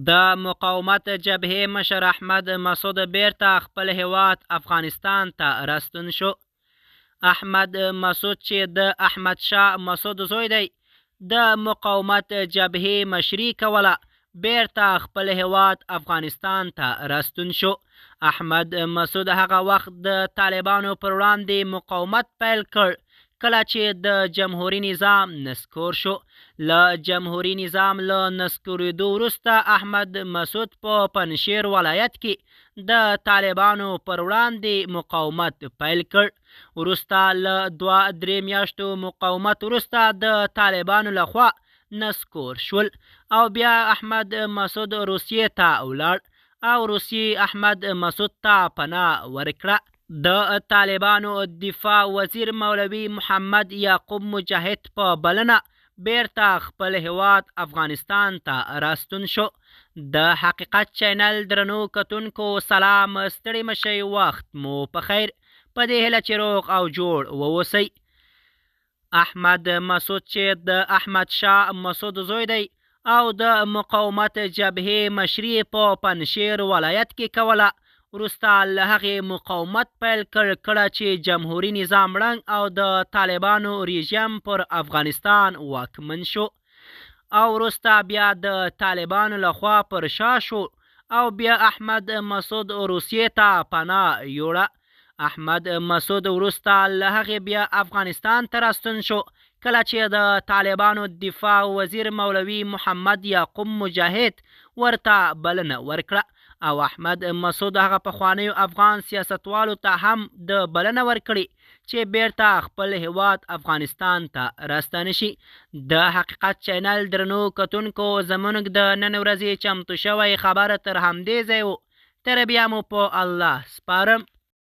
د مقاومت جبهې مشر احمد مسعود بیرته خپل هیواد افغانستان ته راستون شو. احمد مسعود چې د احمد شاه مسعود زوی دی، د مقاومت جبهې مشري کوله، بیرته خپل هیواد افغانستان ته راستون شو. احمد مسعود هغه وخت د طالبانو پر وړاندې مقاومت پیل کړ کله چې د جمهوري نظام نسکور شو. له جمهوري نظام له نسکورېدو وروسته احمد مسعود په پنجشیر ولایت کې د طالبانو پر وړاندې مقاومت پیل کړ. وروسته له 2-3 میاشتو مقاومت وروسته د طالبانو لخوا نسکور شول او بیا احمد مسعود روسیې ته ولاړ او روسیې احمد مسعود ته پناه ورکړه. د طالبانو دفاع وزیر مولوي محمد یعقوب مجاهد په بلنه بیرته خپل هیواد افغانستان ته راستون شو. د حقیقت چینل درنو کتونکو سلام، ستړي مشئ، وخت مو په خیر. په دې هیله چې روغ او جوړ واوسئ. احمد مسعود چې د احمد شاه مسعود زوی دی او د مقاومت جبهې مشري په پنجشیر ولایت کې کوله، وروسته له هغې مقاومت پیل کړه چې جمهوري نظام ړنګ او د طالبانو رژیم پر افغانستان واکمن شو او وروسته بیا د طالبانو لخوا پر شا شو او بیا احمد مسعود روسیې ته پناه یوړه. احمد مسعود وروسته له هغې بیا افغانستان ته راستون شو کله چې د طالبانو دفاع وزیر مولوي محمد یعقوب مجاهد ورته بلنه ورکړه او احمد مسعود هغه پخوانیو افغان سیاستوالو ته هم د بلنه ورکړي چې بیرته خپل هیواد افغانستان ته راستانه شي. د حقیقت چینل درنو کتونکو، زموږ د نن ورځې چمتو شوی خبر تر همدې ځای و. تر بیا مو په الله سپارم.